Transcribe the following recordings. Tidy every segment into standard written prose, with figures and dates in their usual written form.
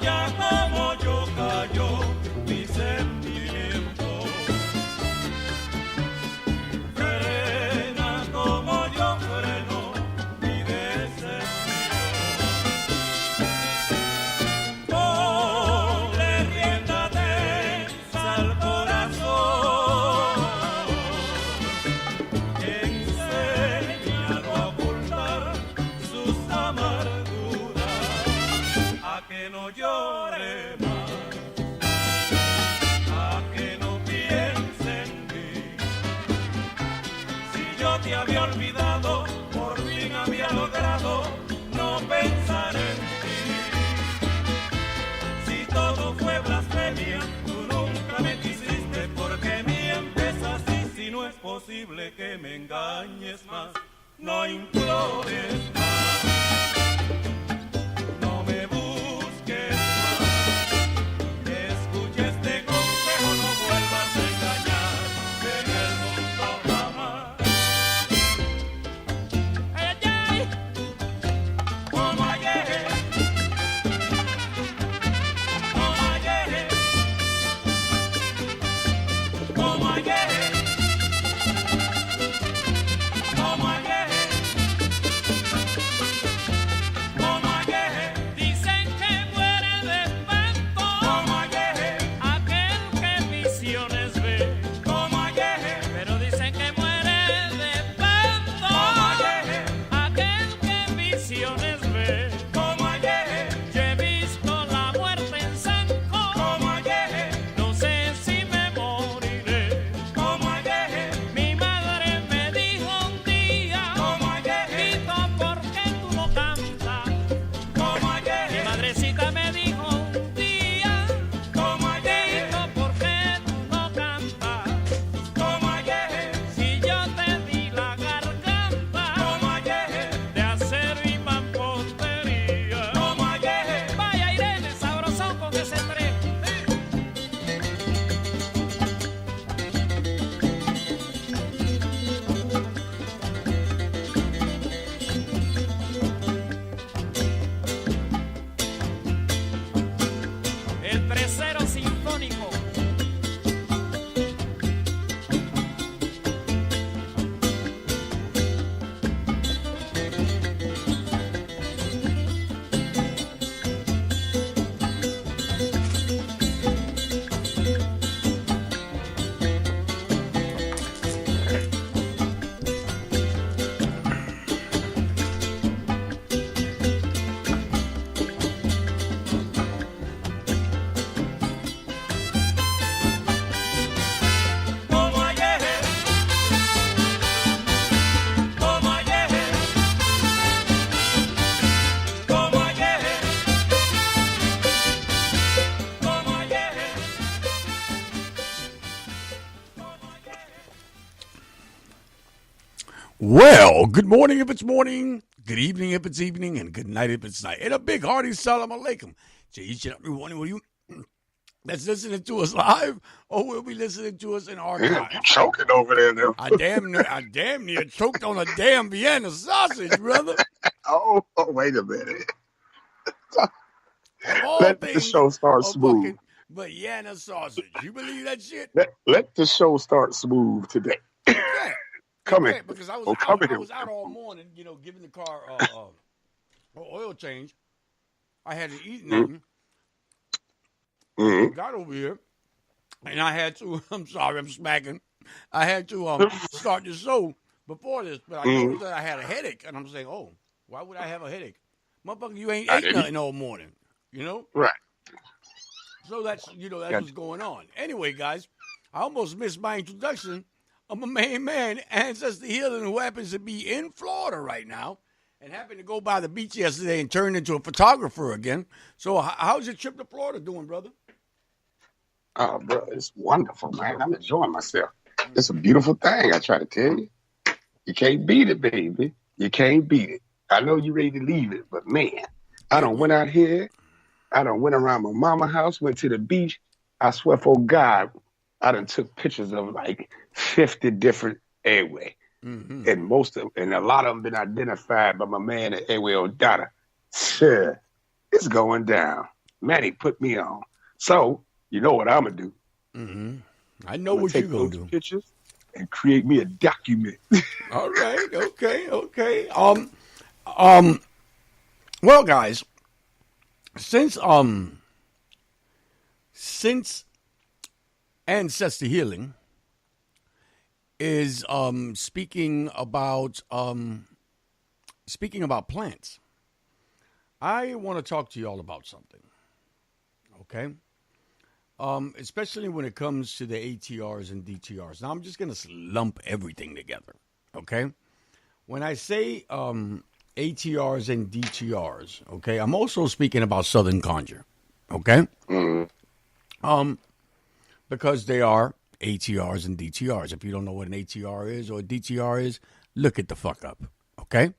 ya como yo cayó mi sentimiento. Frena como yo freno mi decepción. Ponle rienda tensa al corazón. Enséñalo a ocultar sus amarguras, a que no llore más, a que no piense en mí. Si yo te había olvidado, por fin había logrado no pensar en ti. Si todo fue blasfemia, tú nunca me quisiste, porque mientes así. Si no es posible que me engañes más, no implores más, no me busques más. Escucha este consejo, no vuelvas a engañar en el mundo jamás. Ay, ay, ay, como ayer, como ayer, como ayer, como ayer. Como ayer, dicen que muere de espanto. Como ayer, aquel que visiones ve. Como ayer, pero dicen que muere de espanto. Como ayer, aquel que visiones ve. Como ayer, yo he visto la muerte en Sanco. Como ayer, no sé si me moriré. Como ayer, mi madre me dijo un día. Como ayer, Tito, ¿por qué tú no cantas? Como ayer, mi madrecita me dijo un día. Como ayer, Tito, ¿por qué tú no cantas? Como ayer, si yo te di la garganta. Como ayer, de acero y mampostería. Como ayer, vaya Irene, sabrosón con ese tren. El tercero sinfónico. Como ayer, como ayer, como ayer, como ayer. Well, good morning if it's morning, good evening if it's evening, and good night if it's night. And a big hearty salam alaikum to each and every one of you that's listening to us live or will be listening to us in archive. You choking over there now. I damn near choked on a damn Vienna sausage, brother. Oh, wait a minute. Of all Let the things, show start a smooth. fucking Vienna sausage. You believe that shit? Let the show start smooth today. Yeah. Come Yeah, in. because I was, Oh, come I in. was out all morning, giving the car oil change. I hadn't eaten nothing. Mhm. Got over here, and I had to. I'm sorry, I'm smacking. I had to start the show before this, but I noticed that I had a headache, and I'm saying, "Oh, why would I have a headache, motherfucker? You ain't ate nothing all morning, you know." Right. So that's what's going on. Anyway, guys, I almost missed my introduction of my main man, Ancestor Healing, who happens to be in Florida right now, and happened to go by the beach yesterday and turned into a photographer again. So, how's your trip to Florida doing, brother? Oh, bro, it's wonderful, man. I'm enjoying myself. It's a beautiful thing, I try to tell you. You can't beat it, baby. You can't beat it. I know you ready to leave it, but man, I done went out here. I done went around my mama's house, went to the beach. I swear for God, I done took pictures of like 50 different airway. Mm-hmm. And a lot of them been identified by my man at Airway O'Donnell. Sure, it's going down. Manny put me on. So, you know what I'm going to do? I know I'm going what to you're take going those to do. pictures and create me a document. All right. Okay. Well, guys, since Ancestor Healing is speaking about plants, I want to talk to y'all about something. Okay? Especially when it comes to the ATRs and DTRs. Now I'm just gonna lump everything together. Okay? When I say ATRs and DTRs, okay, I'm also speaking about Southern Conjure. Okay? Because they are ATRs and DTRs. If you don't know what an ATR is or a DTR is, look it the fuck up. Okay?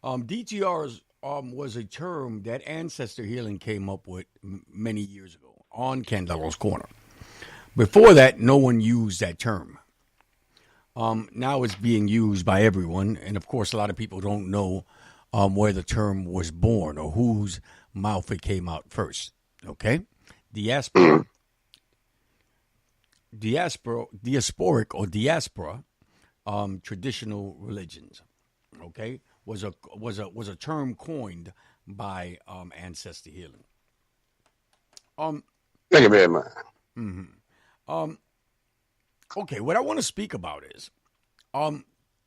DTRs was a term that Ancestor Healing came up with many years ago on Candelo's Corner. Before that, no one used that term. Now it's being used by everyone, and of course, a lot of people don't know where the term was born or whose mouth it came out first. Okay? Diasporic or diaspora traditional religions. Okay, was a term coined by Ancestor Healing. Thank you very much. Okay, what I want to speak about is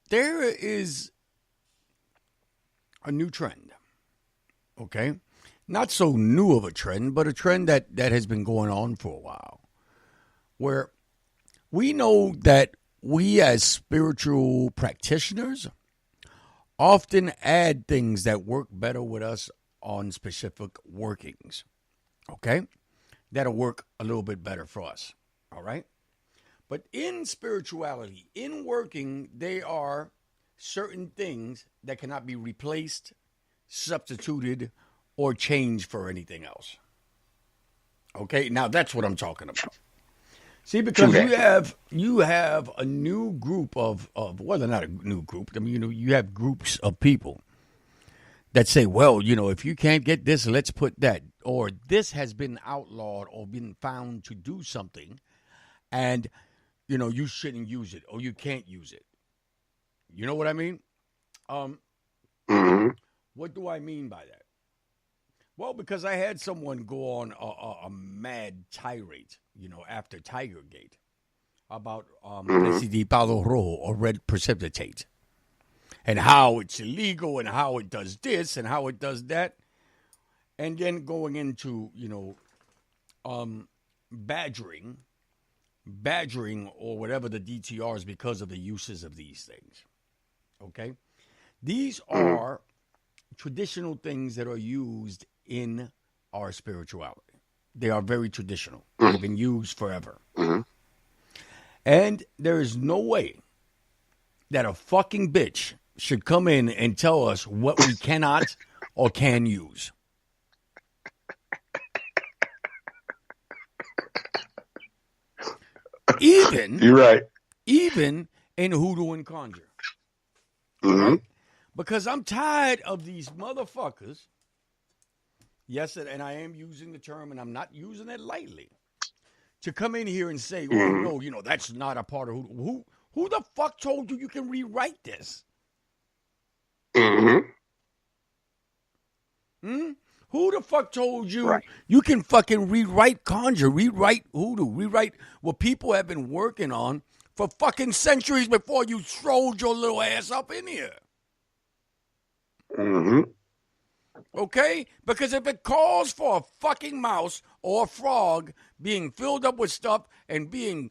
there is a new trend. Okay, not so new of a trend, but a trend that has been going on for a while, where we know that we as spiritual practitioners often add things that work better with us on specific workings, okay? That'll work a little bit better for us, all right? But in spirituality, in working, there are certain things that cannot be replaced, substituted, or changed for anything else. Okay, now that's what I'm talking about. See, because you have a new group of well, they're not a new group. I mean, you have groups of people that say, well, if you can't get this, let's put that, or this has been outlawed or been found to do something, and you shouldn't use it or you can't use it. You know what I mean? What do I mean by that? Well, because I had someone go on a mad tirade, after Tigergate about Presidente Palo Rojo or red precipitate and how it's illegal and how it does this and how it does that. And then going into, badgering or whatever the DTRs because of the uses of these things. Okay? These are traditional things that are used in our spirituality. They are very traditional. They've been used forever. And there is no way that a fucking bitch should come in and tell us what we cannot or can use. You're right. Even in hoodoo and conjure. Right? Because I'm tired of these motherfuckers. Yes, and I am using the term, and I'm not using it lightly. To come in here and say, oh, no, that's not a part of hoodoo. Who the fuck told you can rewrite this? Who the fuck told you you can fucking rewrite conjure, rewrite hoodoo, rewrite what people have been working on for fucking centuries before you strolled your little ass up in here? Okay? Because if it calls for a fucking mouse or a frog being filled up with stuff and being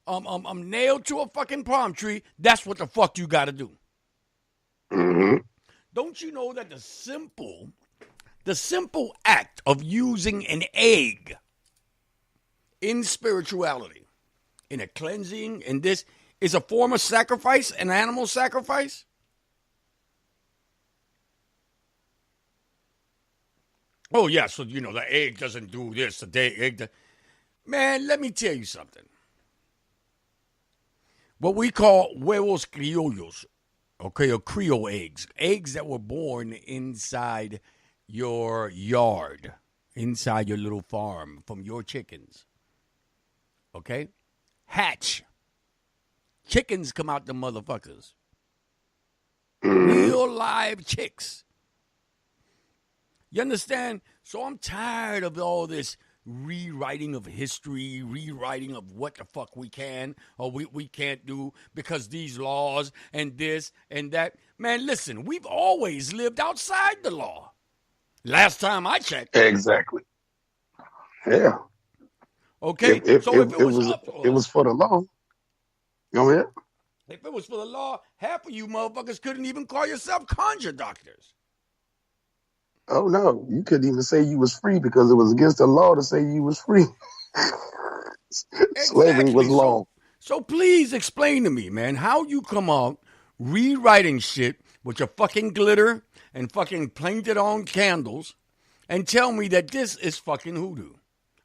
nailed to a fucking palm tree, that's what the fuck you got to do. Don't you know that the simple act of using an egg in spirituality, in a cleansing, in this, is a form of sacrifice, an animal sacrifice? Oh, yeah, so, the egg doesn't do this. Man, let me tell you something. What we call huevos criollos, okay, or Creole eggs that were born inside your yard, inside your little farm from your chickens. Okay? Hatch. Chickens come out the motherfuckers. Real live chicks. You understand? So I'm tired of all this rewriting of history, rewriting of what the fuck we can or we can't do because these laws and this and that. Man, listen, we've always lived outside the law. Last time I checked. Exactly. Yeah. Okay, so if it was up to us, it was for the law. Go ahead. If it was for the law, half of you motherfuckers couldn't even call yourself conjure doctors. Oh no, you couldn't even say you was free because it was against the law to say you was free. Slavery was law. So please explain to me, man, how you come out rewriting shit with your fucking glitter and fucking painted on candles and tell me that this is fucking hoodoo.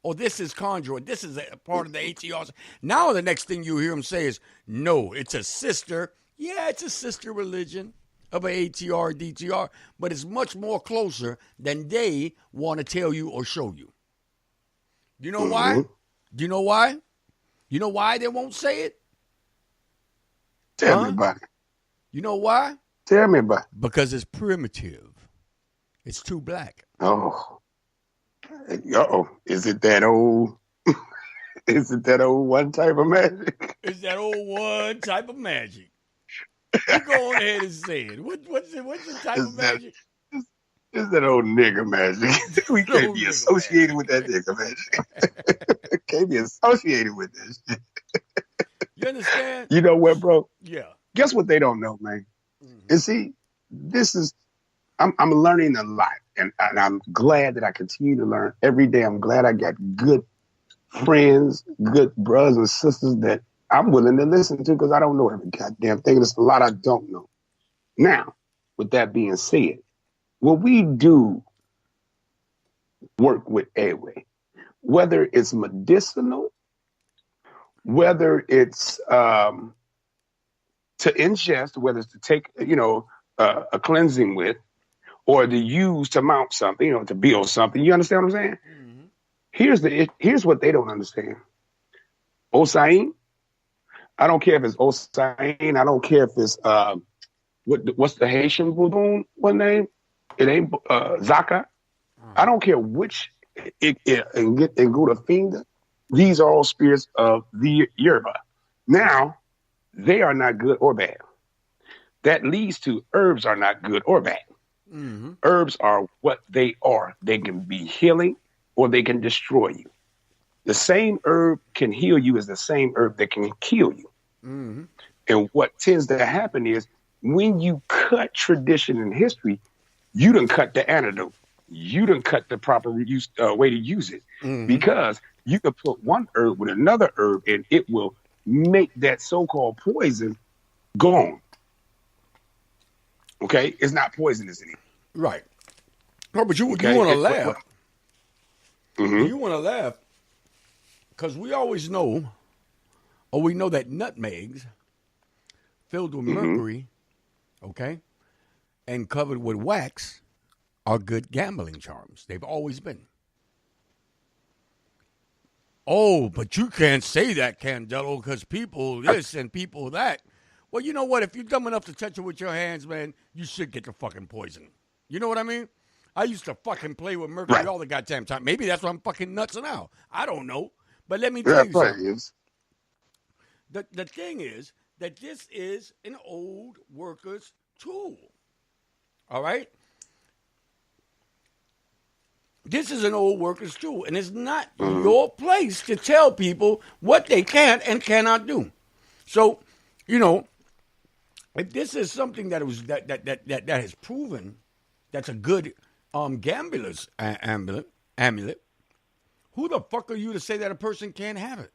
Or this is conjure, or this is a part of the ATRs. Now the next thing you hear him say is, no, it's a sister. Yeah, it's a sister religion of an ATR, DTR, but it's much more closer than they want to tell you or show you. You know why? Do you know why? You know why they won't say it? Tell me about it. You know why? Tell me about it. Because it's primitive. It's too black. Oh. Uh-oh. Is it that old? Is it that old one type of magic? It's that old one type of magic. You go on ahead and say it. What's the type of magic? It's that old nigga magic. We can't be associated with that nigga magic. Can't be associated with this shit. You understand? You know what, bro? Yeah. Guess what they don't know, man? And see, this is, I'm learning a lot. And I'm glad that I continue to learn every day. I'm glad I got good friends, good brothers and sisters that I'm willing to listen to because I don't know every goddamn thing. There's a lot I don't know. Now, with that being said, when we do work with llve, whether it's medicinal, whether it's to ingest, whether it's to take, a cleansing with, or to use to mount something, to build something. You understand what I'm saying? Mm-hmm. Here's what they don't understand. Osain, I don't care if it's Osain. I don't care if it's what's the Haitian voodoo one name? It ain't Zaka. I don't care which and go to finger. These are all spirits of the yerba. Now, they are not good or bad. That leads to herbs are not good or bad. Mm-hmm. Herbs are what they are. They can be healing or they can destroy you. The same herb can heal you as the same herb that can kill you. Mm-hmm. And what tends to happen is when you cut tradition and history, you done cut the antidote. You done cut the proper way to use it. Mm-hmm. Because you can put one herb with another herb and it will make that so-called poison gone. Okay? It's not poisonous anymore. Right. No, but you want to laugh. Mm-hmm. You want to laugh because we always know, or we know that nutmegs filled with mercury, okay, and covered with wax are good gambling charms. They've always been. Oh, but you can't say that, Candelo, because people this and people that. Well, you know what? If you're dumb enough to touch it with your hands, man, you should get the fucking poison. You know what I mean? I used to fucking play with mercury all the goddamn time. Maybe that's why I'm fucking nuts now. I don't know. But let me tell you something. The thing is that this is an old worker's tool. All right? This is an old worker's tool, and it's not your place to tell people what they can and cannot do. So, if this is something that has proven that's a good gambler's amulet, who the fuck are you to say that a person can't have it?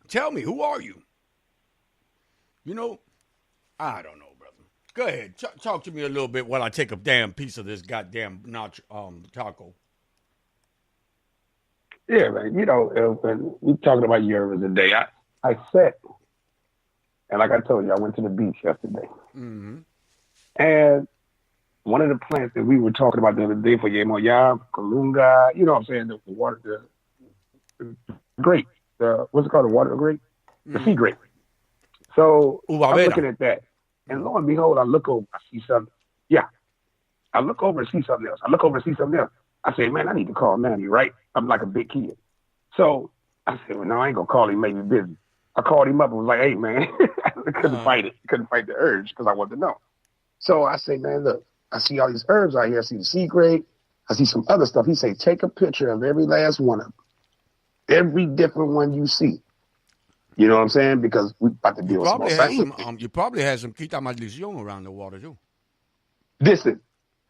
Tell me, who are you? I don't know, brother. Go ahead, talk to me a little bit while I take a damn piece of this goddamn taco. Yeah, man. When we talking about yerbas today, I sat, and like I told you, I went to the beach yesterday. Mm-hmm. And one of the plants that we were talking about the other day for Yemoya, Kalunga, you know what I'm saying, the water, the grape, what's it called, the water grape? The sea grape. So I'm looking Uvavera. at that. And lo and behold, I look over, I see something. Yeah, I look over and see something else. I look over and see something else. I say, man, I need to call Manny, right? I'm like a big kid. So I said, well, no, I ain't going to call him, maybe busy. I called him up and was like, hey, man, I couldn't fight it. Couldn't fight the urge because I wanted to know. So I say, man, look, I see all these herbs out here. I see the sea grape. I see some other stuff. He say, take a picture of every last one of them. Every different one you see. You know what I'm saying? Because we about to deal with some more science. You probably had some Quita Maldición around the water too. Listen,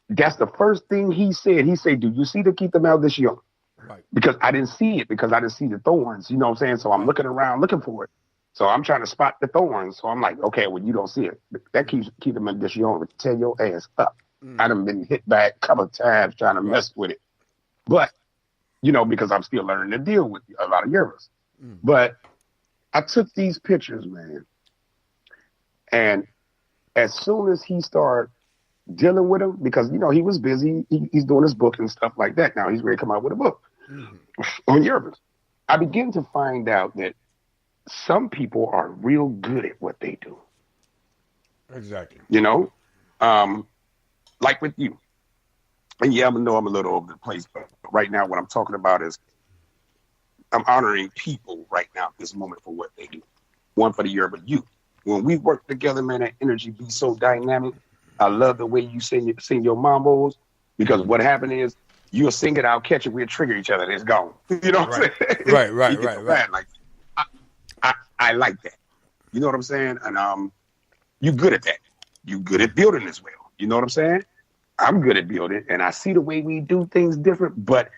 that's the first thing he said. He said, do you see the Quita Maldición? Right. Because I didn't see it, because I didn't see the thorns. You know what I'm saying? So I'm looking around looking for it. So I'm trying to spot the thorns. So I'm like, okay, well, you don't see it. That keeps Quita Maldición to tear your ass up. I done been hit back a couple of times trying to mess with it. But, you know, because I'm still learning to deal with a lot of yerbas. But I took these pictures, man. And as soon as he started dealing with them, because, you know, he was busy. He's doing his book and stuff like that. Now he's ready to come out with a book on yerbas. I begin to find out that some people are real good at what they do. Exactly. You know? Like with you. And yeah, I know I'm a little over the place, but right now what I'm talking about is I'm honoring people right now at this moment for what they do. One for the year, but you. When we work together, man, that energy be so dynamic. I love the way you sing your mambos, because what happened is you'll sing it, I'll catch it, we'll trigger each other, and it's gone. You know what I'm saying? Right. Like, I like that. You know what I'm saying? And you good at that. You good at building as well. You know what I'm saying? I'm good at building, and I see the way we do things different, but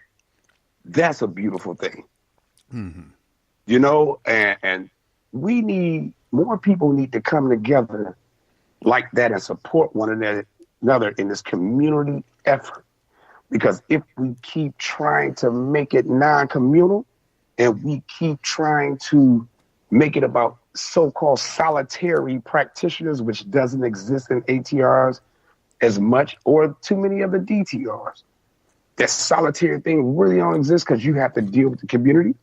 that's a beautiful thing. You know, and we need, more people need to come together like that and support one another in this community effort. Because if we keep trying to make it non-communal and we keep trying to make it about so-called solitary practitioners, which doesn't exist in ATRs as much, or too many of the DTRs, that solitary thing really don't exist, because you have to deal with the community,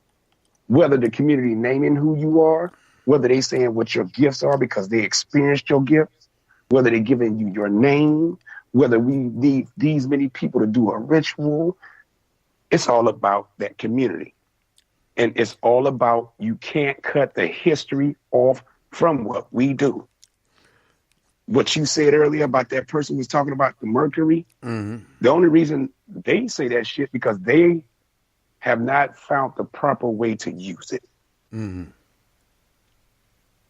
whether the community naming who you are, whether they saying what your gifts are because they experienced your gifts, whether they giving you your name, whether we need these many people to do a ritual. It's all about that community. And it's all about, you can't cut the history off from what we do. What you said earlier about that person was talking about the mercury. The only reason they say that shit because they have not found the proper way to use it.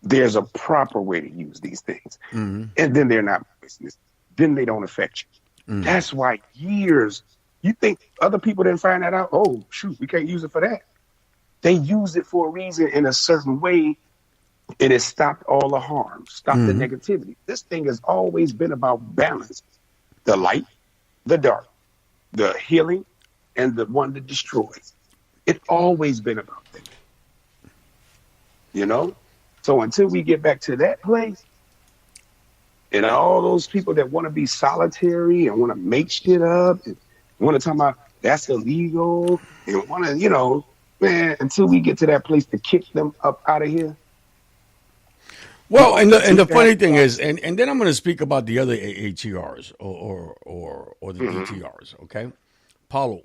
There's a proper way to use these things. And then they're not poisonous. Then they don't affect you. That's why years, you think other people didn't find that out? Oh, shoot, we can't use it for that. They use it for a reason in a certain way, and it stopped all the harm, stopped the negativity. This thing has always been about balance. The light, the dark, the healing, and the one that destroys. It's always been about that. You know? So until we get back to that place, and all those people that want to be solitary and want to make shit up and want to talk about that's illegal and want to, you know, man, until we get to that place to kick them up out of here. Well, and the funny thing is, and then I'm going to speak about the other ATRs or the DTRs, okay? Paulo.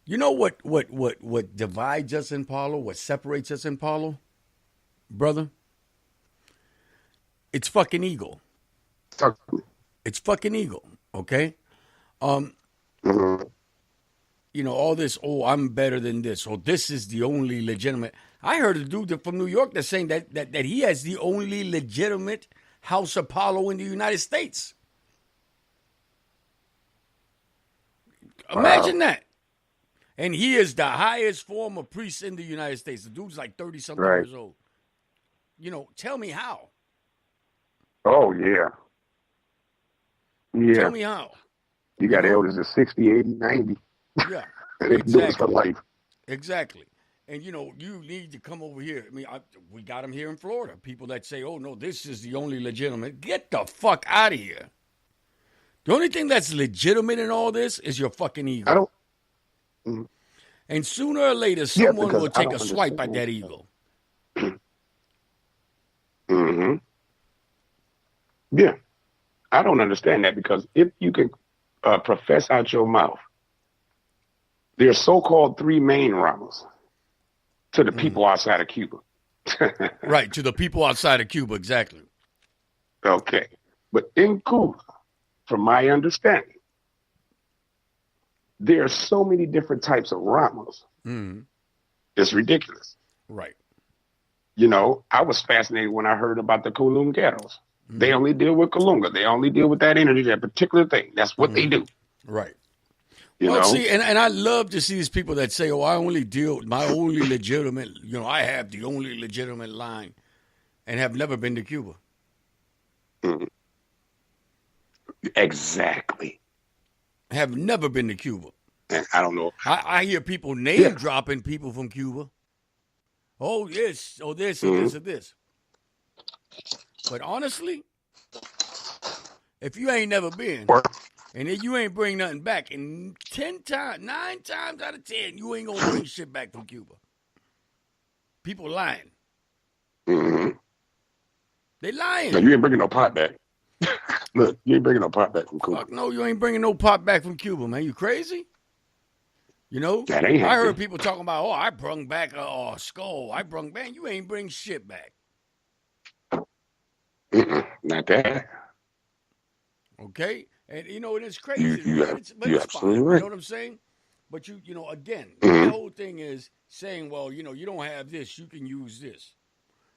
You know what divides us in Paulo? What separates us in Paulo, brother? It's fucking ego. It's fucking ego, okay? You know, all this, oh, I'm better than this, or this is the only legitimate. I heard a dude from New York that's saying that he has the only legitimate House Apollo in the United States. Imagine that. And he is the highest form of priest in the United States. The dude's like 30-something years old. You know, tell me how. Oh, yeah. Yeah. Tell me how. You got elders at 60, 80, 90. Yeah, They do this for life. Exactly. And, you know, you need to come over here. I mean, we got them here in Florida. People that say, oh, no, this is the only legitimate. Get the fuck out of here. The only thing that's legitimate in all this is your fucking ego. I don't. And sooner or later, someone will take a swipe at that ego. Mm-hmm. Yeah. I don't understand that, because if you can profess out your mouth, there are so-called 3 main Ramas to the people outside of Cuba. Right, to the people outside of Cuba, exactly. Okay. But in Cuba, from my understanding, there are so many different types of Ramas. It's ridiculous. Right. You know, I was fascinated when I heard about the Colungueros. They only deal with Colunga. They only deal with that energy, that particular thing. That's what they do. Right. You know? See, and I love to see these people that say, oh, I only deal, my only legitimate, you know, I have the only legitimate line, and have never been to Cuba. Exactly. Have never been to Cuba. And I don't know. I hear people name dropping people from Cuba. Oh, yes, oh, this, or this, or this. But honestly, if you ain't never been, and if you ain't bring nothing back, and 9 times out of 10, you ain't gonna bring shit back from Cuba. People lying. They lying. No, you ain't bringing no pot back. Look, you ain't bringing no pot back from Cuba. Fuck no, you ain't bringing no pot back from Cuba, man. You crazy? You know? That ain't I heard happening. people talking about, oh, I brung back a skull. Man, you ain't bring shit back. Not that. Okay? And, you know, and it's crazy. You're it's absolutely fine. right. You know what I'm saying? But you know, again, the whole thing is saying, well, you know, you don't have this, you can use this.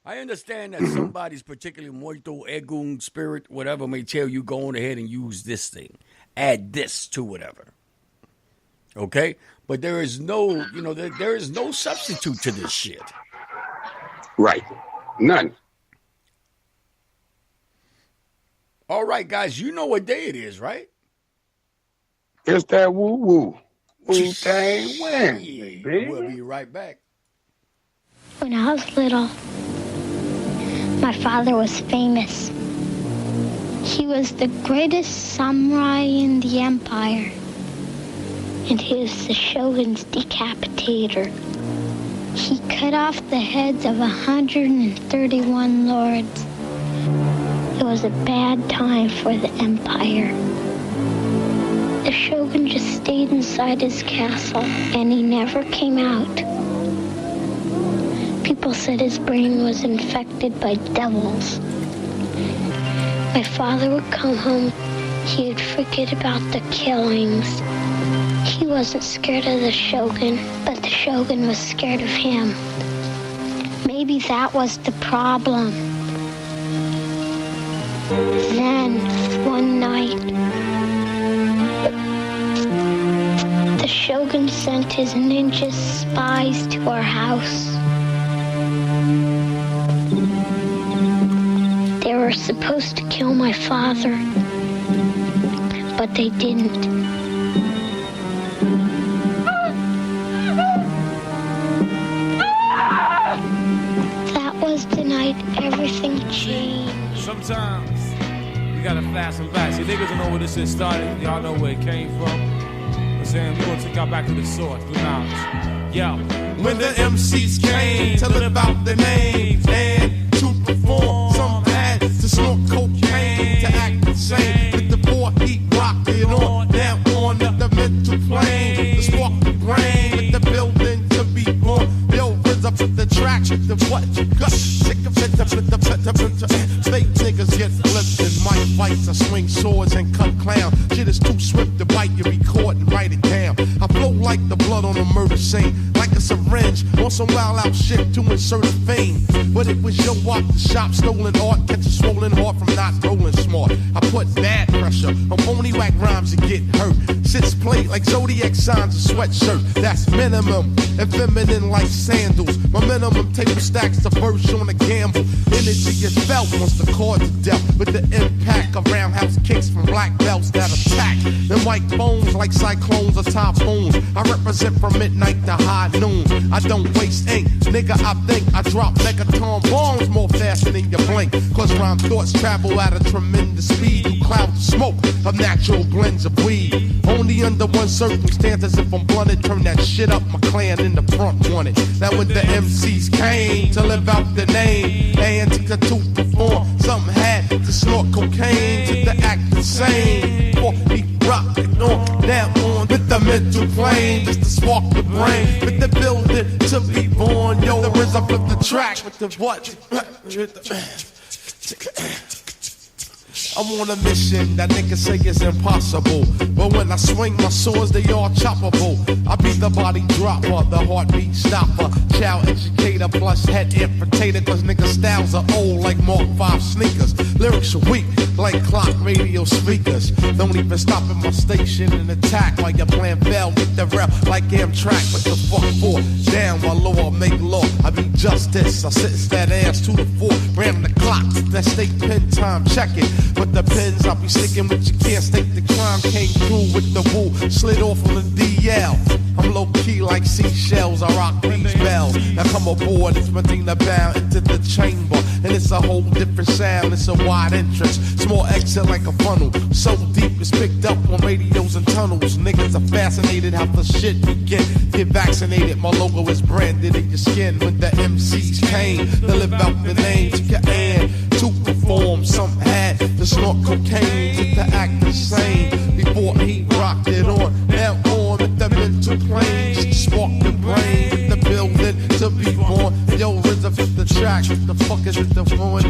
I understand that somebody's particularly muerto, egun, spirit, whatever, may tell you go on ahead and use this thing. Add this to whatever. Okay? But there is no, you know, there is no substitute to this shit. Right. None. All right, guys, you know what day it is, right? It's that woo-woo. Wu-Tang Wednesday, baby. We'll be right back. When I was little, my father was famous. He was the greatest samurai in the empire, and he was the shogun's decapitator. He cut off the heads of 131 lords. It was a bad time for the empire. The shogun just stayed inside his castle, and he never came out. People said his brain was infected by devils. My father would come home, he'd forget about the killings. He wasn't scared of the shogun, but the shogun was scared of him. Maybe that was the problem. Then, one night, the shogun sent his ninja spies to our house. They were supposed to kill my father, but they didn't. That was the night everything changed. Sometimes you gotta fasten back. See, niggas don't know where this shit started. Y'all know where it came from. I'm saying we gonna take y'all back to the source, through knowledge. Yo, when the MCs came to live out their names and to perform, some had to snort cocaine to act insane. With the 4 heat rocking on down on the mental plane, the spark the brain with the building to be born. Yo, rinse up with the track, the what you got. Sick of it, fake niggas get flipped in mic fights. I swing swords and cut clowns. Shit is too swift to bite, you record and write it down. I flow like the blood on a murder scene, like a syringe on some wild out shit to insert a fame. But it was your walk, the shop, stolen art, catch a swollen heart from not rolling smart. I put bad pressure on phony whack rhymes and get hurt. Sits plate like zodiac signs, a sweatshirt. That's minimum and feminine like sandals. My minimum table stacks the verse on a gamble. Energy is felt once the chords are dealt with the impact of roundhouse kicks from black belts that attack. Them white bones like cyclones or typhoons. I represent from midnight to high noon. I don't waste ink, nigga. I think I drop megaton bombs more faster than you blink. Cause rhyme thoughts travel at a tremendous speed through clouds of smoke of natural blends of weed. Only under one circumstance, as if I'm blunted, turn that shit up. My clan in the front wanted. Now when the MCs came to live out the name, and took to perform, some had to snort cocaine to act insane. For he rocked it on down on with the mental plane, just to spark the brain, with the building to be born. Yo, the rhythm of the track with the what? I'm on a mission that niggas say is impossible. But when I swing my swords, they all choppable. I be the body dropper, the heartbeat stopper, child educator plus head infiltrator. Cause niggas' styles are old like Mark 5 sneakers. Lyrics are weak like clock radio speakers. Don't even stop at my station and attack while your plan fell with the rep like Amtrak. What the fuck for? Down while law make law. I be justice. I sentence that ass to the floor. Ran the clock. That state pen time. Check it. But the pens I'll be sticking with, you can't stake the crime. Came through with the woo, slid off on the DL. I'm low key like seashells, I rock these bells. Now come aboard, it's Medina bound into the chamber. And it's a whole different sound, it's a wide entrance. Small exit like a funnel, so deep it's picked up on radios and tunnels. Niggas are fascinated how the shit begin. Get vaccinated, my logo is branded in your skin. When the MCs came to live out the name, to your hand, to perform. Some had to snort cocaine, just to act the same. Before he rocked it on, now on with the mental plane, just to spark the brain, with the building to be born. Yo, rhythm with the track, what the fuck is it the phone?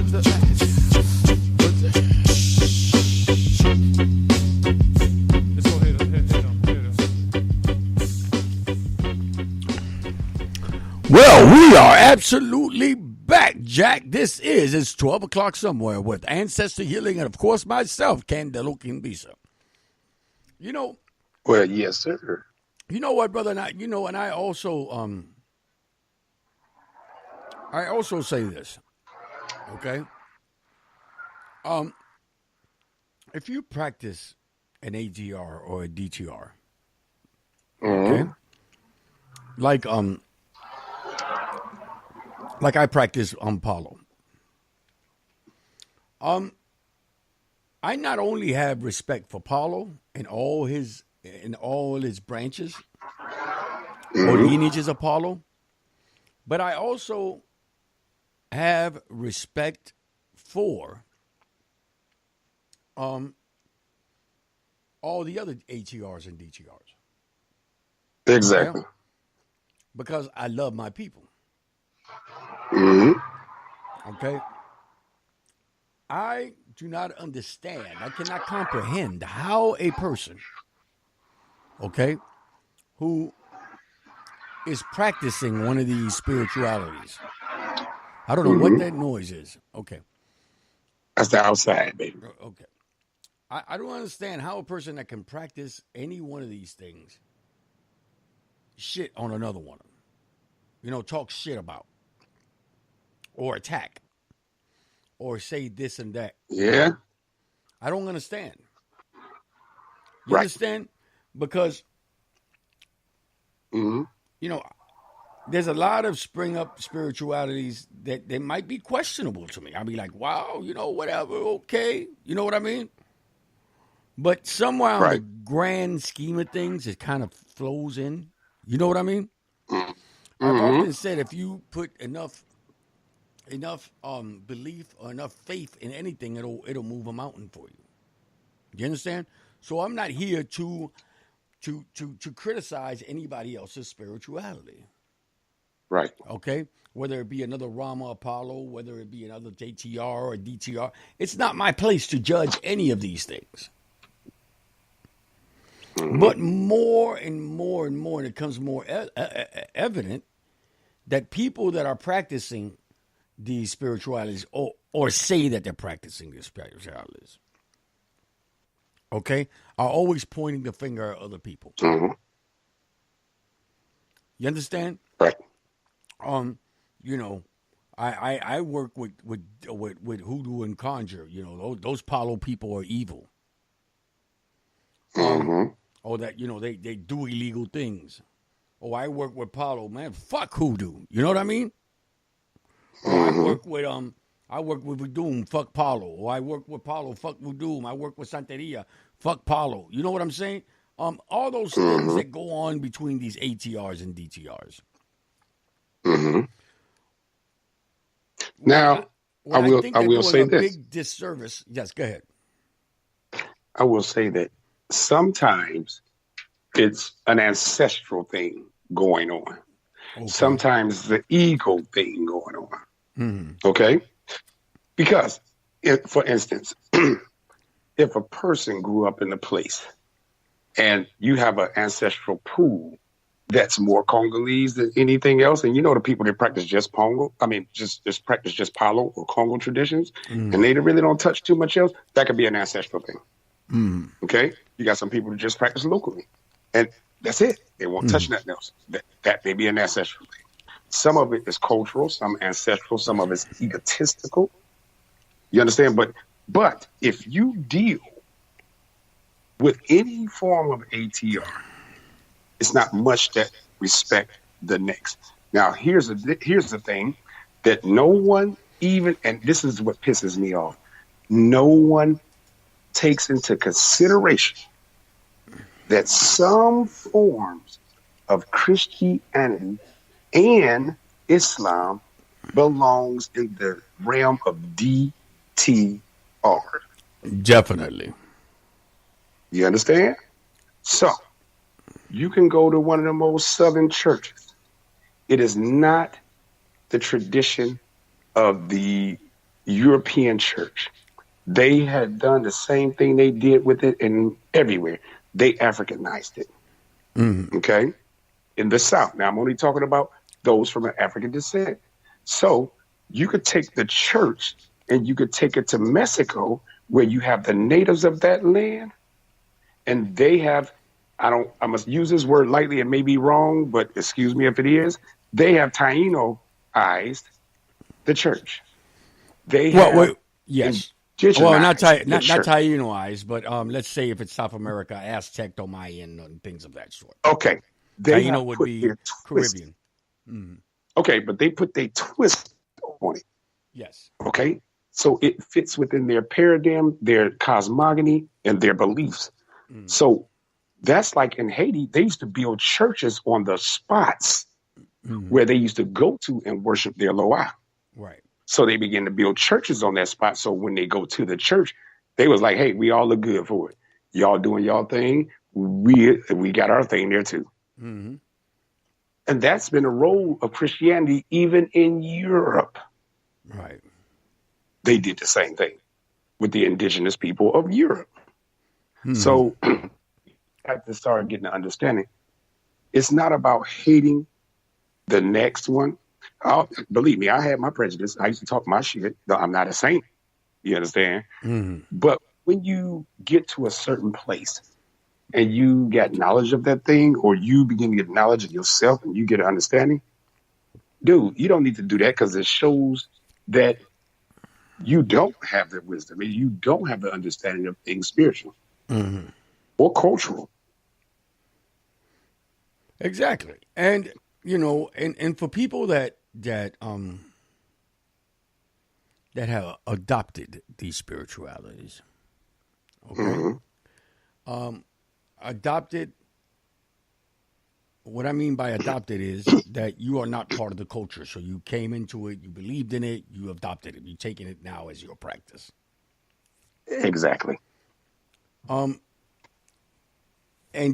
Well, we are absolutely back, Jack. It's 12 o'clock somewhere with Ancestor Healing and, of course, myself, Candelo Kimbisa. You know. Well, yes, sir. You know what, brother? And I also say this, okay? If you practice an ATR or a DTR, okay, like I practice Paulo. I not only have respect for Paulo and all his branches or lineages of Paulo, but I also have respect for all the other ATRs and DTRs. Exactly. Okay? Because I love my people. Okay. I do not understand. I cannot comprehend how a person, okay, who is practicing one of these spiritualities. I don't know what that noise is. Okay. That's the outside, baby. Okay. I don't understand how a person that can practice any one of these things shit on another one. Talk shit about. Or attack. Or say this and that. Yeah. I don't understand. You understand? Because, there's a lot of spring up spiritualities that they might be questionable to me. I'll be like, wow, whatever, okay. You know what I mean? But somewhere in the grand scheme of things, it kind of flows in. You know what I mean? I've often said if you put enough belief or enough faith in anything, it'll move a mountain for you. You understand? So I'm not here to criticize anybody else's spirituality. Right. Okay? Whether it be another Rama Apollo, whether it be another JTR or DTR, it's not my place to judge any of these things. But more and more and more, and it becomes more evident that people that are practicing these spiritualities or say that they're practicing these spiritualities, okay, are always pointing the finger at other people. You understand? Right. I work with hoodoo and conjure. Those Palo people are evil. Or that they do illegal things. Oh, I work with Paulo, man. Fuck hoodoo. You know what I mean? Oh, I work with Voodoo, fuck Paulo. Or I work with Paulo, fuck Voodoo. I work with Santeria, fuck Paulo. You know what I'm saying? All those things that go on between these ATRs and DTRs. Now, I will say this. Big disservice. Yes, go ahead. I will say that sometimes it's an ancestral thing going on. Okay. Sometimes the ego thing going on. Okay? Because, for instance, if a person grew up in a place and you have an ancestral pool that's more Congolese than anything else, and the people that practice just Pongo, just practice just Palo or Congo traditions, and they really don't touch too much else, that could be an ancestral thing. Okay? You got some people that just practice locally, and that's it. They won't touch nothing else. That may be an ancestral thing. Some of it is cultural, some ancestral, some of it's egotistical. You understand? But if you deal with any form of ATR, it's not much that respect the next. Now, here's the thing that no one even, and this is what pisses me off, no one takes into consideration that some forms of Christianity and Islam belongs in the realm of DTR. Definitely. You understand? So, you can go to one of the most southern churches. It is not the tradition of the European church. They had done the same thing they did with it in everywhere. They Africanized it. Okay? In the South. Now, I'm only talking about those from an African descent. So, you could take the church and you could take it to Mexico, where you have the natives of that land, and they have, I must use this word lightly, it may be wrong, but excuse me if it is, they have Tainoized the church. They have yes. Well, not Tainoized, but let's say if it's South America, Aztec or Mayan and things of that sort. Okay. They Taino would be Caribbean. Okay, but they put their twist on it. Yes. Okay? So it fits within their paradigm, their cosmogony, and their beliefs. So that's like in Haiti, they used to build churches on the spots where they used to go to and worship their Loa. Right. So they began to build churches on that spot. So when they go to the church, they was like, hey, we all look good for it. Y'all doing y'all thing. We got our thing there too. And that's been a role of Christianity even in Europe. Right. They did the same thing with the indigenous people of Europe. So I have to start getting an understanding. It's not about hating the next one. Believe me, I had my prejudice. I used to talk my shit. I'm not a saint. You understand? But when you get to a certain place and you get knowledge of that thing, or you begin to get knowledge of yourself and you get an understanding, dude, you don't need to do that, because it shows that you don't have the wisdom and you don't have the understanding of things spiritual or cultural. Exactly. And, and for people that have adopted these spiritualities, okay? Adopted, what I mean by adopted is that you are not part of the culture. So you came into it, you believed in it, you adopted it, you're taking it now as your practice. Exactly. And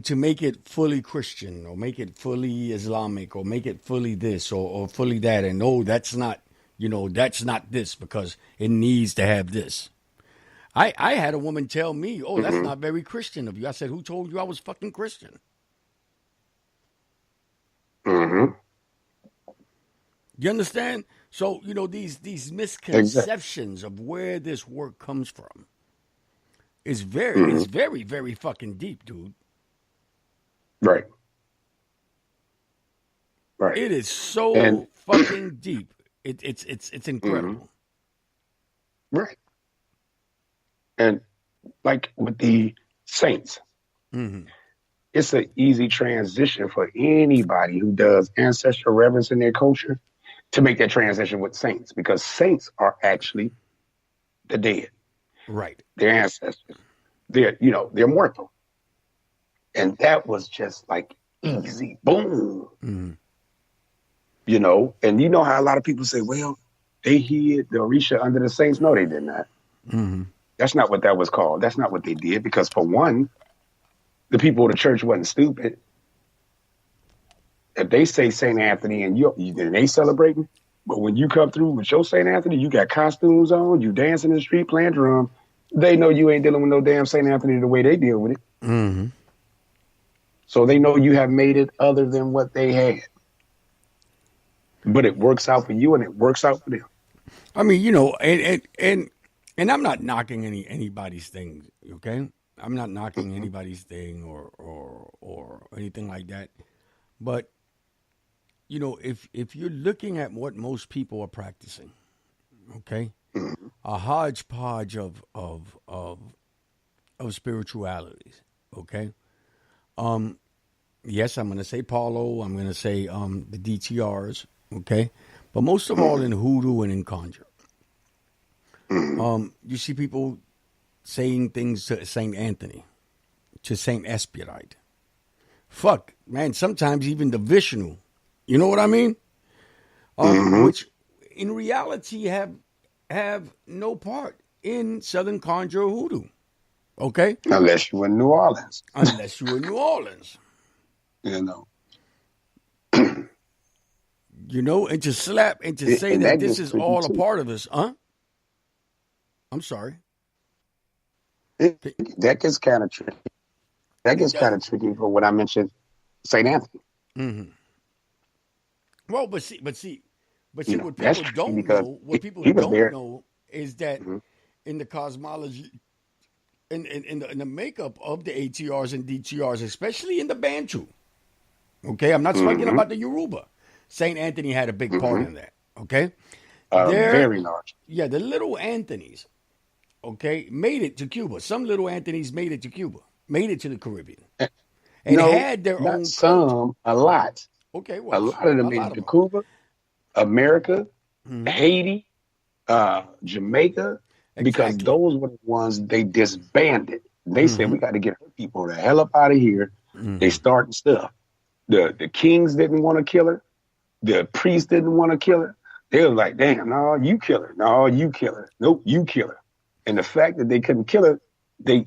to make it fully Christian, or make it fully Islamic, or make it fully this, or fully that, and that's not, that's not this, because it needs to have this. I had a woman tell me, that's not very Christian of you. I said, who told you I was fucking Christian? You understand? So, these misconceptions of where this work comes from is very, very fucking deep, dude. Right. It is so fucking deep. It's incredible. Right. And like with the saints, It's an easy transition for anybody who does ancestral reverence in their culture to make that transition with saints, because saints are actually the dead. Right. Their ancestors. They're mortal. And that was just like easy. Boom. And you know how a lot of people say, well, they hid the Orisha under the saints. No, they did not. That's not what that was called. That's not what they did. Because for one, the people of the church wasn't stupid. If they say St. Anthony and they celebrating, but when you come through with your St. Anthony, you got costumes on, you dancing in the street, playing drum, they know you ain't dealing with no damn St. Anthony the way they deal with it. So they know you have made it other than what they had. But it works out for you and it works out for them. I mean, and I'm not knocking anybody's thing, okay? I'm not knocking anybody's thing or anything like that. But if you're looking at what most people are practicing, okay, a hodgepodge of spiritualities, okay. Yes, I'm going to say Paulo. I'm going to say the DTRs, okay, but most of all in hoodoo and in conjure. You see people saying things to Saint Anthony, to Saint Espionite. Fuck, man. Sometimes even the Vishnu. You know what I mean? Which, in reality, have no part in Southern conjure or hoodoo. Okay? Unless you're in New Orleans. Unless you're in New Orleans. And to slap and to say that this is all a part of us, huh? I'm sorry. That gets kind of tricky. That gets kind of tricky for what I mentioned, St. Anthony. Well, but see, what people don't know, is that in the cosmology, in the makeup of the ATRs and DTRs, especially in the Bantu, okay, I'm not speaking about the Yoruba. Saint Anthony had a big part in that, okay? Very large. Yeah, the little Anthonys, okay, made it to Cuba. Some little Anthonys made it to Cuba, made it to the Caribbean, and had their own cult. A lot. Okay, well, a lot of them made it to Cuba, America, Haiti, Jamaica, because those were the ones they disbanded. They said, we got to get our people the hell up out of here. They starting stuff. The kings didn't want to kill her. The priests didn't want to kill her. They were like, damn, no, you kill her. No, you kill her. Nope, you kill her. And the fact that they couldn't kill her, they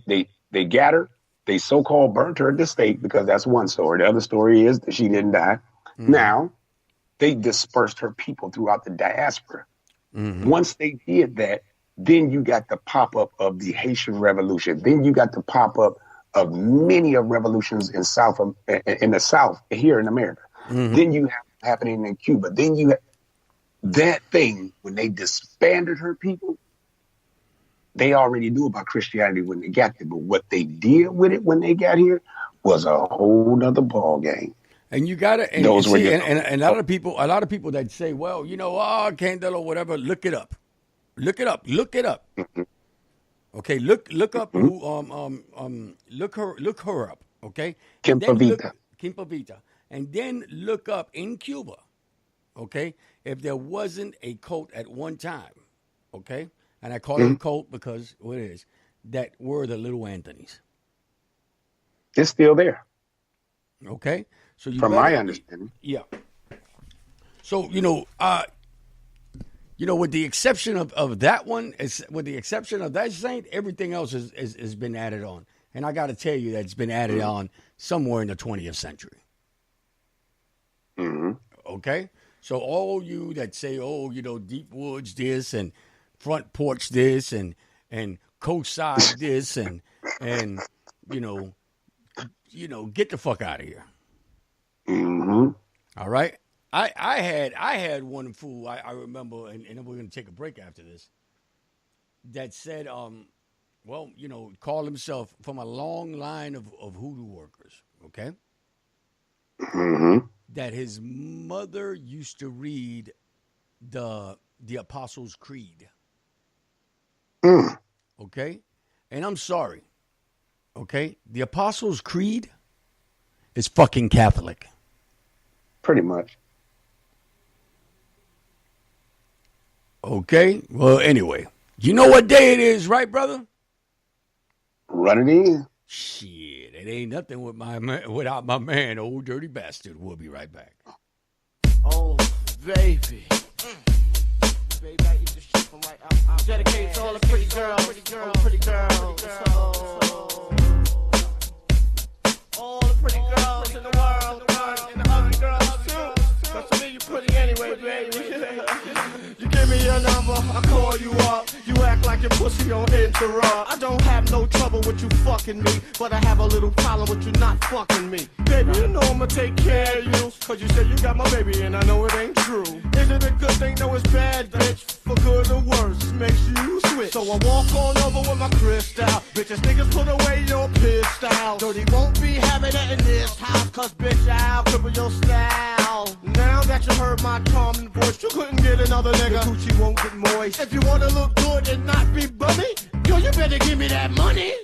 got her. They so-called burnt her at the stake, because that's one story. The other story is that she didn't die. Now, they dispersed her people throughout the diaspora. Once they did that, then you got the pop-up of the Haitian Revolution. Then you got the pop-up of many of revolutions in the South, here in America. Then you have happening in Cuba. Then you have that thing, when they disbanded her people, they already knew about Christianity when they got there. But what they did with it when they got here was a whole nother ball game. And you gotta, and a lot of people that say, well, Candelo, whatever, look it up. Okay, look up who look her up. Okay, Kimbisa, and then look up in Cuba. Okay, if there wasn't a cult at one time. Okay, and I call it a cult because what it is, that were the little Anthonys. It's still there. Okay. So from my understanding. Yeah. So, with the exception of that one, with the exception of that saint, everything else has been added on. And I got to tell you that it's been added on somewhere in the 20th century. Okay? So all you that say, deep woods this and front porch this and coast side this and get the fuck out of here. All right. I had one fool I remember, and then we're gonna take a break after this, that said, called himself from a long line of hoodoo workers, okay? That his mother used to read the Apostles' Creed. Okay? And I'm sorry. okay? The Apostles' Creed is fucking Catholic. Pretty much. Okay? Well, anyway. You know what day it is, right, brother? Run it in. Shit, it ain't nothing without my man, old dirty bastard. We'll be right back. Oh, baby. Baby, I eat this shit from right out. Dedicated to all the pretty girls. All the pretty girls in the world. And the ugly girls, too. Cause to me, you pretty anyway, baby. You give me your number, I call you up. You act like your pussy on interrupt. I don't have no trouble with you fucking me, but I have a little problem with you not fucking me. Baby, you know I'ma take care of you, cause you said you got my baby and I know it ain't true. Is it a good thing? No, it's bad, bitch. For good or worse, makes you switch. So I walk on over with my crystal. Bitches, niggas, put away your pistol. Dirty won't be having it in this house, cause bitch, I'll cripple your style. Now that you heard my calming voice, you couldn't get another nigga. The Gucci won't get moist. If you wanna look good and not be bummy, yo, you better give me that money.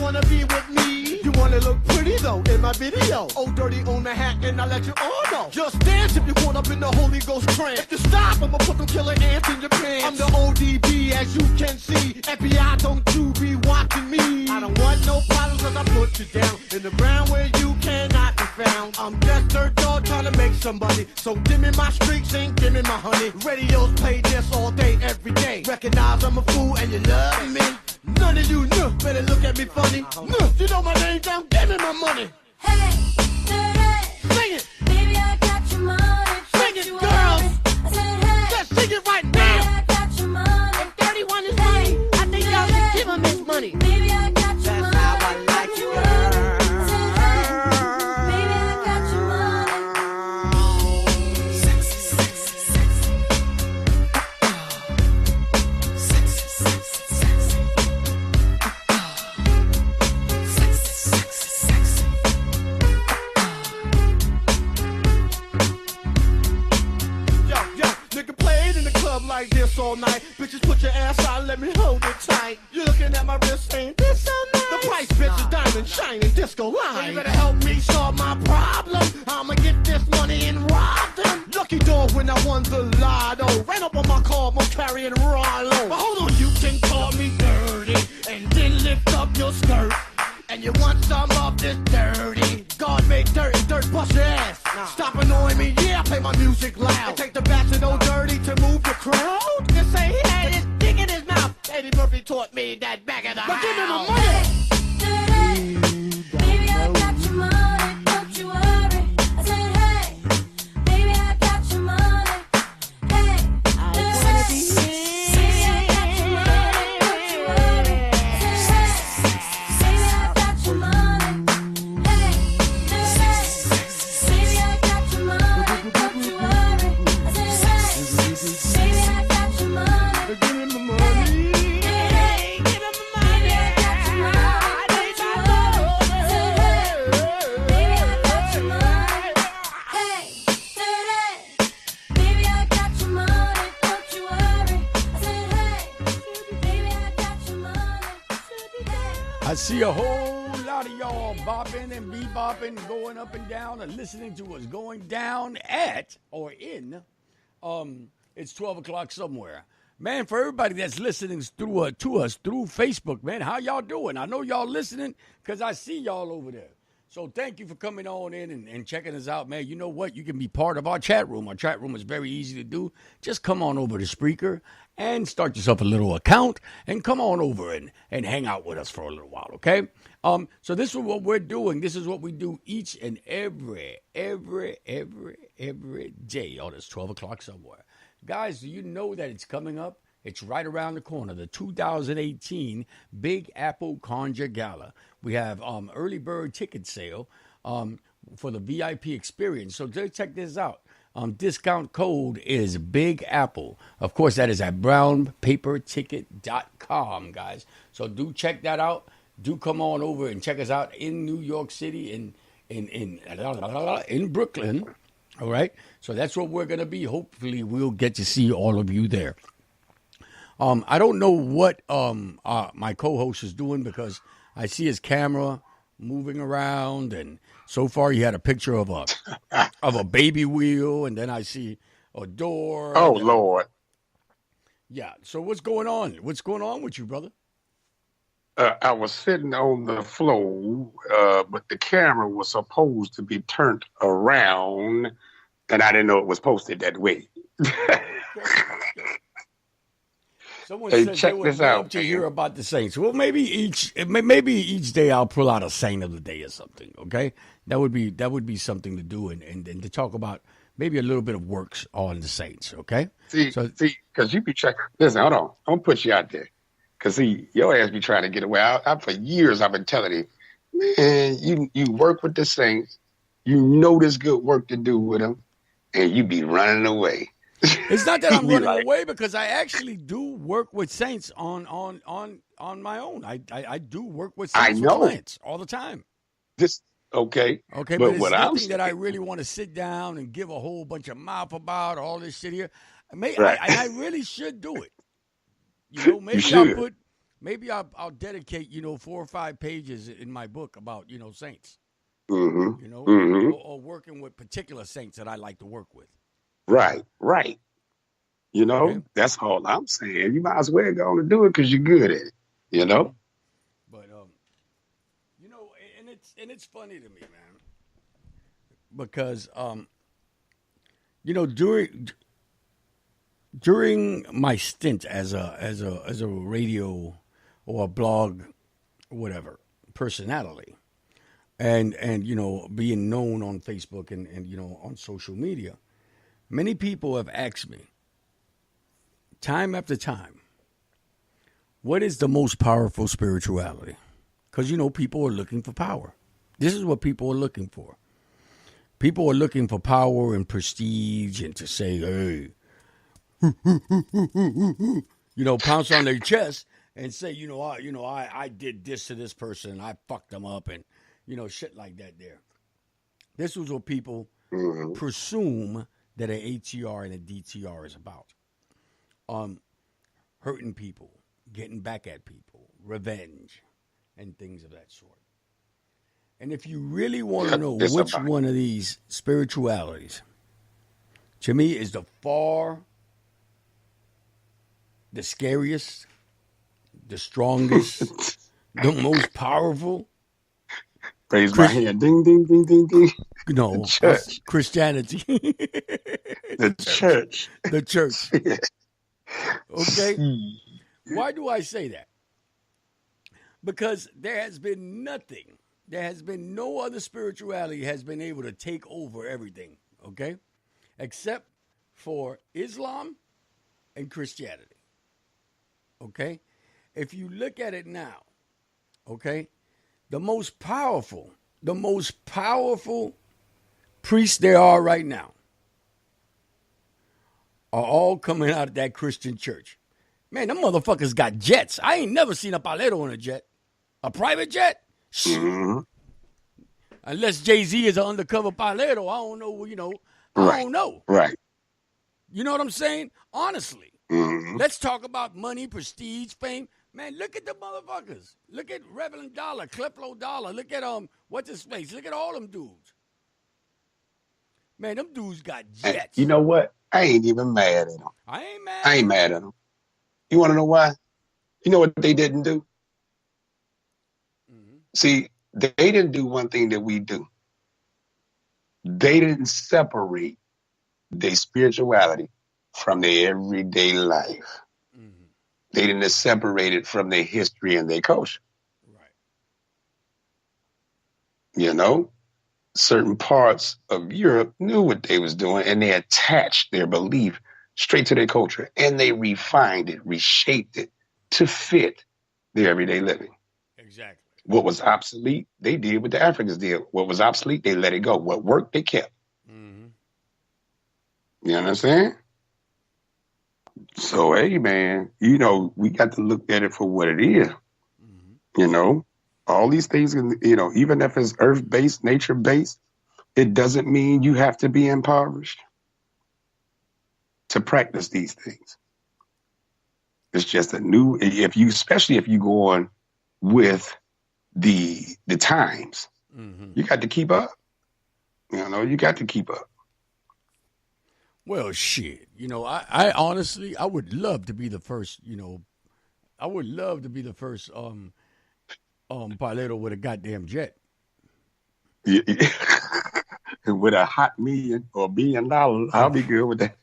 Wanna be with me? You wanna look pretty though in my video. Oh, dirty on the hat and I let you all know. Just dance if you want up in the Holy Ghost trance. If you stop, I'ma put them killer ants in your pants. I'm the ODB as you can see. FBI, don't you be watching me. I don't want no problems cause I put you down in the ground where you cannot be found. I'm just dirt dog trying to make some money. So give me my streaks and give me my honey. Radios play this all day, every day. Recognize I'm a fool and you love me. None of you better look at me funny. You know my name down, give me my money. Hey, Sing it. baby, I got your money. Sing it, girls. I said, hey, Just sing it right baby, now. I got your money. If 31 is money, I think y'all should give him his money. Baby, I got your That's money. how I like you, girl. I said, hey, baby, I got your money. Sexy, sexy, sexy. Sexy, sexy, sexy. Like this all night. Bitches, put your ass out, let me hold it tight. You looking at my wrist, ain't this so nice? The price, bitch, is diamond shining disco line. So you better help me solve my problem. I'ma get this money and rob them. Lucky dog when I won the lotto. Ran up on my car, I'm carrying Rollo. But hold on, you can call me dirty and then lift up your skirt. And you want some of this dirty? God made dirt and dirt bust your ass. Stop annoying me, yeah, I play my music loud. And take the back to no dirty to move the crowd. Just say he had his dick in his mouth. Eddie Murphy taught me that back of the house. But give me my money. Baby, I got your money. Don't you worry. I said, hey, baby, I got your money. Hey, baby, I got your money. Don't you worry. I said, hey, baby, I got your money. Hey, baby, I got your money. Don't you worry. I said, hey, baby, I got your money. Give me my money. Hey, give me my money. Baby, I got your money. Don't you worry. I said, hey, baby, I got your money. Hey, baby, I got your money. Don't you worry. I said, hey, baby, I got your money. I see a whole lot of y'all bopping and bebopping, going up and down, and listening to what's going down at or in. It's 12 o'clock somewhere. Man, for everybody that's listening through to us through Facebook, man, how y'all doing? I know y'all listening because I see y'all over there. So thank you for coming on in and checking us out, man. You know what? You can be part of our chat room. Our chat room is very easy to do. Just come on over to Spreaker and start yourself a little account and come on over and hang out with us for a little while, okay? So this is what we're doing. This is what we do each and every day on this 12 o'clock somewhere. Guys, do you know that it's coming up? It's right around the corner, the 2018 Big Apple Conjure Gala. We have early bird ticket sale for the VIP experience. So check this out. Discount code is Big Apple. Of course, that is at brownpaperticket.com, guys. So do check that out. Do come on over and check us out in New York City, in Brooklyn. All right. So that's what we're going to be. Hopefully, we'll get to see all of you there. I don't know what my co-host is doing because I see his camera moving around, and so far he had a picture of a baby wheel, and then I see a door. Oh, Lord. Yeah. So what's going on? What's going on with you, brother? I was sitting on the floor, but the camera was supposed to be turned around, and I didn't know it was posted that way. Someone Hey, said check they would this love out, to man. hear about the Saints. Well, maybe each day I'll pull out a Saint of the day or something. Okay, that would be something to do and to talk about maybe a little bit of works on the Saints. Okay, See, so because you be trying. Listen, hold on. I'm gonna put you out there. Because your ass be trying to get away. For years, I've been telling him, man, you work with the Saints. You know there's good work to do with them, and you be running away. it's not that I'm Be running like, away because I actually do work with Saints on my own. I do work with I Saints for know clients all the time. this. Okay, Okay, but but it's what I'm nothing that I saying, really want to sit down and give a whole bunch of mouth about all this shit here. right? I really should do it. You know, You should. I'll dedicate 4 or 5 pages in my book about saints. Mm-hmm. Mm-hmm. Or working with particular saints that I like to work with. Right. Right. Okay, That's all I'm saying. You might as well go on and do it because you're good at it. but and it's funny to me, man, because during my stint as a radio or a blog, whatever personality, and being known on Facebook and on social media, many people have asked me time after time, what is the most powerful spirituality? Because people are looking for power. This is what people are looking for. People are looking for power and prestige and to say, hey, pounce on their chest and say, I did this to this person, I fucked them up, and shit like that. This was what people Mm-hmm. presume that an ATR and a DTR is about. Hurting people, getting back at people, revenge, and things of that sort. And if you really want to know which one of these spiritualities, to me, is the scariest, the strongest, the most powerful. Raise my hand. Ding, ding, ding, ding, ding. No, The church. Christianity. The church. The church. Okay? Why do I say that? Because there has been no other spirituality has been able to take over everything, okay? Except for Islam and Christianity, okay? If you look at it now, okay, the most powerful priests there are right now are all coming out of that Christian church. Man, them motherfuckers got jets. I ain't never seen a palero in a jet. A private jet? Mm-hmm. Unless Jay-Z is an undercover palero, I don't know, I don't know. Right. You know what I'm saying? Honestly. Mm-hmm. Let's talk about money, prestige, fame. Man, look at the motherfuckers. Look at Reverend Dollar, Creflo Dollar. Look at what's his face? Look at all them dudes. Man, them dudes got And jets. you know what? I ain't even mad at them. I ain't mad. I ain't mad at them. You want to know why? You know what they didn't do? Mm-hmm. See, they didn't do one thing that we do. They didn't separate their spirituality from their everyday life. Mm-hmm. They didn't separate it from their history and their culture. Right. Certain parts of Europe knew what they was doing, and they attached their belief straight to their culture, and they refined it, reshaped it to fit their everyday living. Exactly. What was obsolete, they did what the Africans did. What was obsolete, they let it go. What worked, they kept. Mm-hmm. You understand? So, hey, man, we got to look at it for what it is. You know, all these things, even if it's earth-based, nature-based, it doesn't mean you have to be impoverished to practice these things. It's just especially if you go on with the times, you got to keep up. You got to keep up. Well, shit. I honestly, I would love to be the first. I would love to be the first pilot with a goddamn jet. With a hot million or $1 billion, I'll be good with that.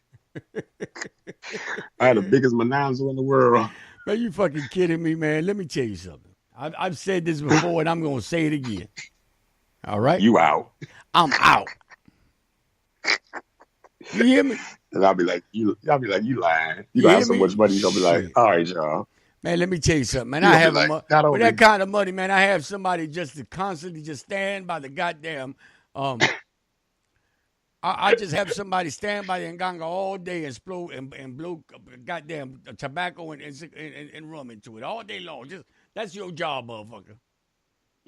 I had the biggest bonanza in the world. Man, you fucking kidding me, man? Let me tell you something. I've said this before, and I'm gonna say it again. All right, You out. I'm out. You hear me? And I'll be like, you lying. You You gonna hear have so me? much money, you're gonna be like, Shit. all right, y'all. Man, let me tell you something, man. You I gonna be have like, with not only that kind of money, man. I have somebody just to constantly just stand by the goddamn. I just have somebody stand by the nganga all day and blow goddamn tobacco and rum into it all day long. Just that's your job, motherfucker.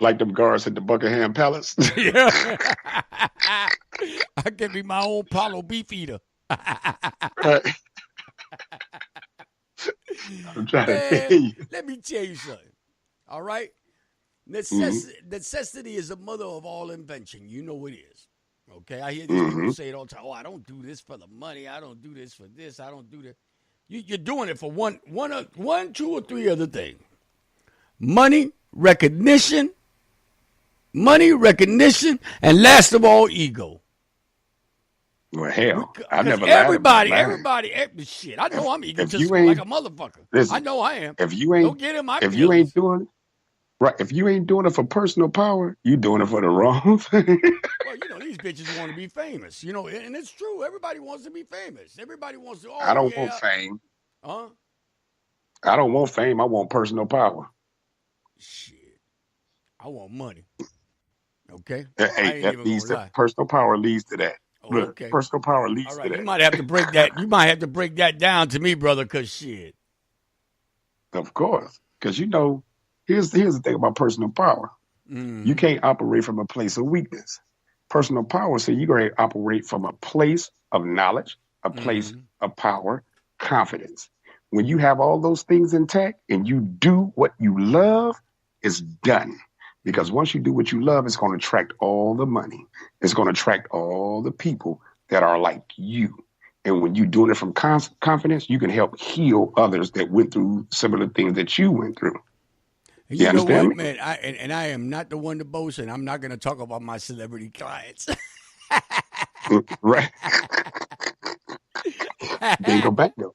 like them guards at the Buckingham Palace. Yeah. I can be my own Paulo beef eater. Right. I'm trying to tell Man, you. let me tell you something. All right? Necessity is the mother of all invention. You know it is. Okay? I hear these people say it all the time. Oh, I don't do this for the money. I don't do this for this. I don't do that. You're doing it for one, two, or three other things. Money, recognition, and last of all, ego. Well, hell, I Because never lied. everybody, shit. I know I'm egotistical ain't- like a motherfucker. Listen, I know I am. If you ain't, Don't get in my if you ain't doing right, if you ain't doing it for personal power, you doing it for the wrong thing. Well, these bitches want to be famous. And it's true. Everybody wants to be famous. Everybody wants to. I Oh don't want yeah. fame. Huh? I don't want fame. I want personal power. Shit. I want money. Okay. I Hey, ain't that even leads gonna to lie. personal power leads to that. Oh, Look, okay. personal power All leads to right. that. You might have to break that. You might have to break that down to me, brother. Cause shit. Of course, because here's the thing about personal power. You can't operate from a place of weakness. Personal power, so you're going to operate from a place of knowledge, a place of power, confidence. When you have all those things intact and you do what you love, it's done. Because once you do what you love, it's going to attract all the money. It's going to attract all the people that are like you. And when you're doing it from confidence, you can help heal others that went through similar things that you went through. And you know understand what, me? man? I am not the one to boast, and I'm not going to talk about my celebrity clients. Right. Bingo bango.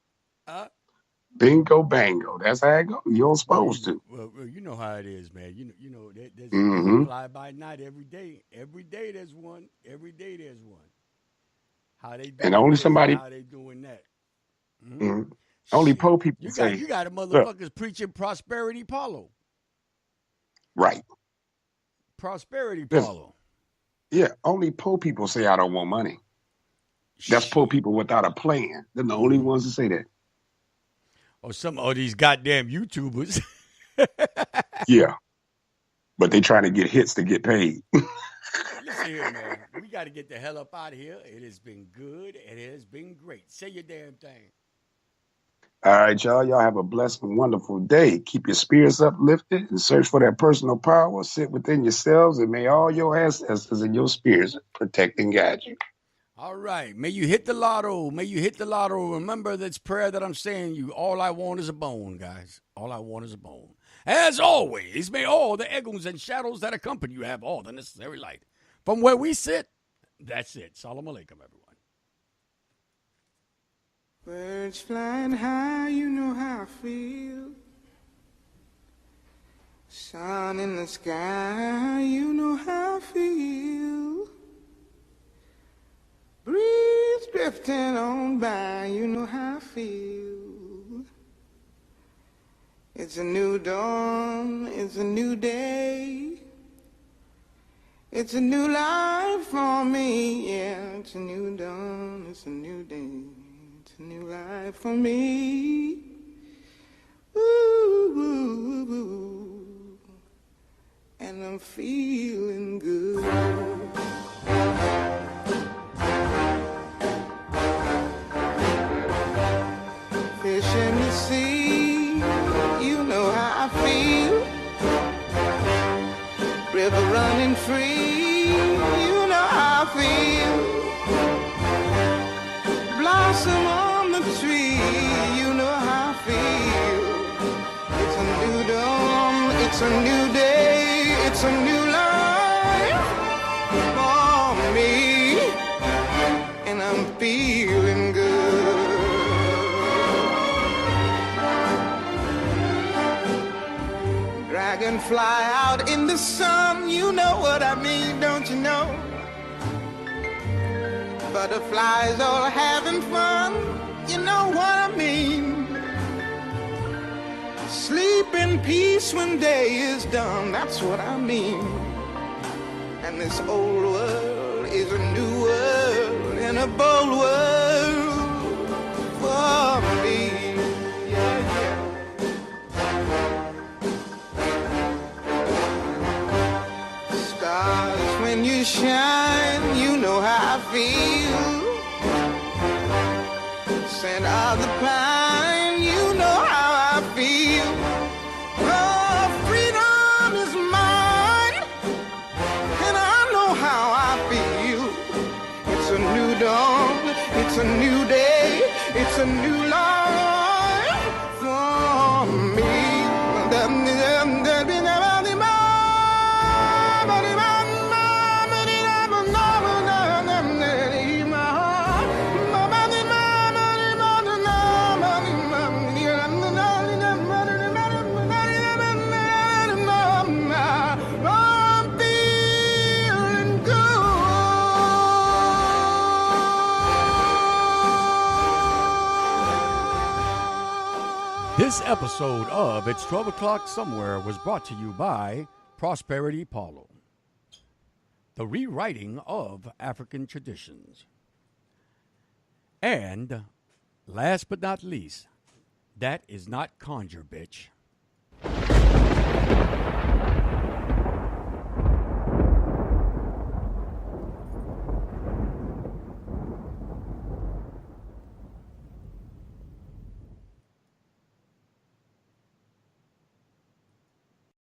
Bingo bango. That's how it goes. You're supposed to. Well, you know how it is, man. There's Mm-hmm. a fly by night every day. Every day there's one. Every day there's one. How they doing And only this somebody, and how they doing that. only Shit. poor people You say, got a look, motherfuckers preaching prosperity Paulo. right. Prosperity Listen, Paulo. yeah, only poor people say, I don't want money. That's poor people without a plan. They're the only ones to say that. Or some of these goddamn YouTubers. Yeah. But they trying to get hits to get paid. Listen here, man. We got to get the hell up out of here. It has been good. It has been great. Say your damn thing. All right, y'all. Y'all have a blessed and wonderful day. Keep your spirits uplifted and search for that personal power. Sit within yourselves, and may all your ancestors and your spirits protect and guide you. All right. May you hit the lotto. May you hit the lotto. Remember this prayer that I'm saying you. All I want is a bone, guys. All I want is a bone. As always, may all the echoes and shadows that accompany you have all the necessary light. From where we sit, that's it. Salam alaikum, everyone. Birds flying high, you know how I feel. Sun in the sky, you know how I feel. Breeze drifting on by, you know how I feel. It's a new dawn, it's a new day. It's a new life for me, yeah. It's a new dawn, it's a new day. It's a new life for me. Ooh, ooh, ooh. And I'm feeling good. Fish in the sea, you know how I feel. River running free, you know how I feel. Blossom on the tree, you know how I feel. It's a new dawn, it's a new day, it's a new life for me, and I'm feeling good. Dragonfly out in the sun, you know what I mean, don't you know? Butterflies all having fun, you know what I mean. Sleep in peace when day is done, that's what I mean. And this old world is a new world and a bold world for me. Yeah, yeah. Stars, when you shine, you know how I feel. Scent of the pine, you know how I feel. Oh, freedom is mine, and I know how I feel. It's a new dawn, it's a new day, it's a new life for me. I'm feeling good. This episode of It's 12 O'Clock Somewhere was brought to you by Prosperity Paulo, the rewriting of African traditions. And last but not least, that is not conjure, bitch.